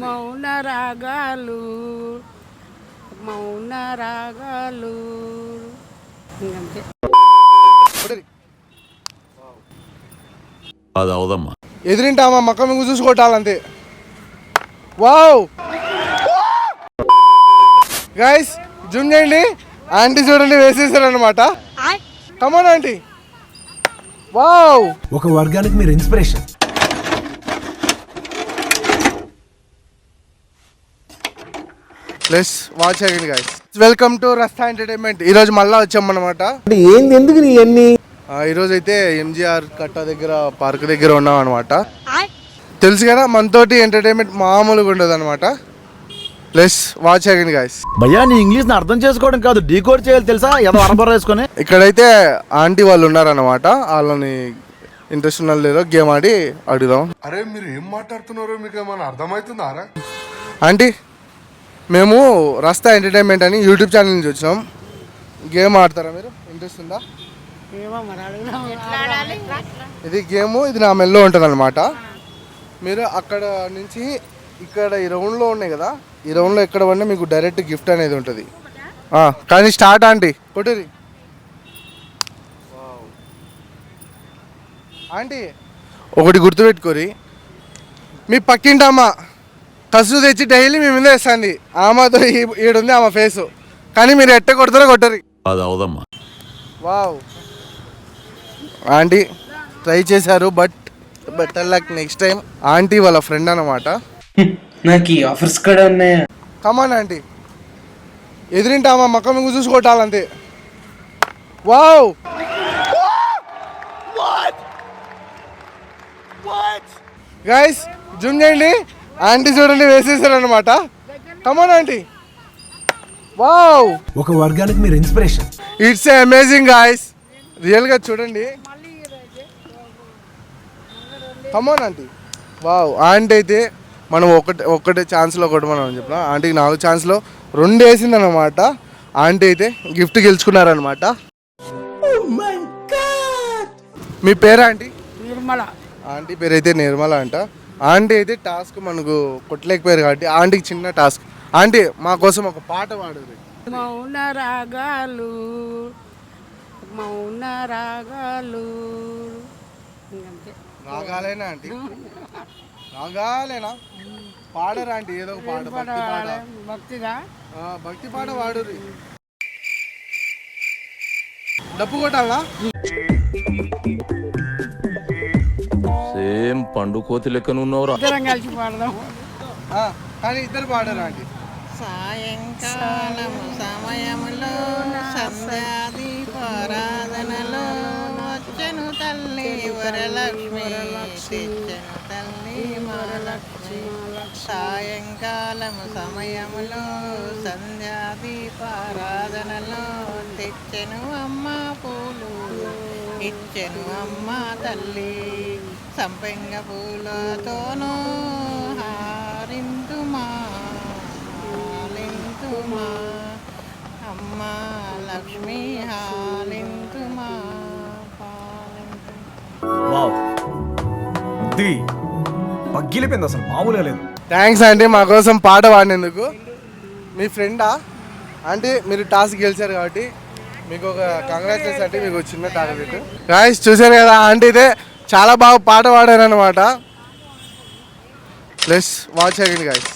మౌన రాగాలు మౌన రాగాలు ఇంకంతే. అది అవదమ్మా. ఎదిరింటామా మక్క మీకు చూసి కొట్టాలంతే. వావ్ గైస్ జూమ్ చేయండి. ఆంటీ చూడండి వేసేసారు అనమాట. Come on aunty. వావ్ ఒక వర్గానికి మీరు ఇన్స్పిరేషన్. ప్లస్ వాచ్ అయ్యండి guys. Welcome to Rasta entertainment. ఈరోజు మళ్ళీ వచ్చాం అనమాట. ఏంది ఎందుకు నీ అన్ని ఈరోజు అయితే ఎంజిఆర్ కట్ట దగ్గర పార్క్ దగ్గర ఉన్నాం అనమాట. తెలుసు కదా మనతోటి ఎంటర్టైన్మెంట్ మామూలుగా ఉండదు అనమాట. ప్లస్ వాచ్ అయ్యండి గైస్. భయ్యా నీ ఇంగ్లీష్ అర్థం చేసుకోవడం కాదు, డీకోడ్ చేయాలి తెలుసా? ఏదో అనబర వేసుకొని ఇక్కడైతే ఆంటీ వాళ్ళు ఉన్నారన్నమాట. వాళ్ళని ఇంట్రెస్ట్ ఉన్న లేదో గేమ్ ఆడి అడుగుదాం. అరే మీరు ఏం మాట్లాడుతున్నారో మీకు ఏమైనా అర్థమవుతుందా? ఆంటీ మేము రస్తా ఎంటర్టైన్మెంట్ అని యూట్యూబ్ ఛానల్ నుంచి వచ్చినాం. గేమ్ ఆడతారా మీరు? ఇంట్రెస్ట్ ఉందా? ఏమో మరి అడుగుదాం. ఇది గేమ్, ఇది నా మెల్లో ఉంటుంది అనమాట. మీరు అక్కడ నుంచి ఇక్కడ ఈ రౌండ్లో ఉన్నాయి కదా, ఈ రౌండ్లో ఎక్కడ పడినా మీకు డైరెక్ట్ గిఫ్ట్ అనేది ఉంటుంది. కానీ స్టార్ట్ ఆంటీ కొట్టురి. ఆంటీ ఒకటి గుర్తుపెట్టుకోరి, మీ పక్కింటమ్మ కసు తెచ్చి డైలీ మీ మీద వేస్తుంది. ఆమెతో ఈడుంది ఆమె ఫేసు, కానీ మీరు ఎట్ట కొడతారో కొట్టరి. అది అవదమ్మా. వావ్ ఆంటీ ట్రై చేశారు, but better luck next time. Aunty వాళ్ళ ఫ్రెండ్ అన్నమాట. నాకు ఈ ఆఫర్స్ కూడా ఉన్నాయా? కమాన్ ఆంటీ. ఎదిరింటామా మక్క మీకు చూసి కొట్టాలంతే. వావ్ గైస్ జూమ్ చేయండి. ఆంటీ చూడండి వేసేసారు అనమాట. Come on aunty. వావ్ ఒక వర్గానికి మీరు ఇన్స్పిరేషన్. ఇట్స్ అమేజింగ్ గాయ్స్, రియల్గా చూడండి. కమాన్ ఆంటీ. వావ్ ఆంటీ అయితే మనం ఒకటే ఛాన్స్లో కొట్టమని చెప్పిన ఆంటీకి 4 ఛాన్స్లో 2 వేసింది అనమాట. ఆంటీ అయితే గిఫ్ట్ గెలుచుకున్నారనమాట. మీ పేరు ఆంటీ? నిర్మల. ఆంటీ పేరు అయితే నిర్మల అంట. ఆంటీ అయితే టాస్క్ మనకు కొట్టలేకపోయారు కాబట్టి ఆంటీకి చిన్న టాస్క్. ఆంటీ మా కోసం ఒక పాట పాడరు. మౌన రాగాలు మౌన రాగాలు ఇంకంతే. రాగాలేనా ఆంటీ? రాగాలేనా? పాడరా ఆంటీ ఏదో ఒక పాట, భక్తి పాట. భక్తిగా భక్తి పాట పాడుర్రి. డప్పు కొట్టాలా? సేమ్ పండు కోతి లెక్కన ఉన్నవరా. ఇద్దరం కలిసి పాడదాం. కానీ ఇద్దరు పాడరు ఆంటీ. సాయంకాలము సమయములో సంధ్యాదీపారాధనలో వచ్చెను తల్లి వరలక్ష్మి, తెచ్చెను తల్లి మహాలక్ష్మి. సాయంకాలము సమయములో సంధ్యాదీపారాధనలో తెచ్చెను అమ్మ పూలు, ఇచ్చెను అమ్మ తల్లి. సంపెంగ పూలతోనూ హారింతుమా హాలింతుమా అమ్మ లక్ష్మి హాలింతుమా పగ్గిలిపోయింది, అసలు మామూలుగా లేదు. థ్యాంక్స్ ఆంటీ మా కోసం పాట పాడినందుకు. మీ ఫ్రెండా ఆంటీ? మీరు టాస్క్ గెలిచారు కాబట్టి మీకు ఒక కంగ్రాచులేషన్స్ అంటే మీకు చిన్న టార్గెట్. గాయ్స్ చూసారు కదా, ఆంటీ అయితే చాలా బాగా పాట పాడారు అనమాట. ప్లస్ వాచ్ అయ్యండి గాయ్స్.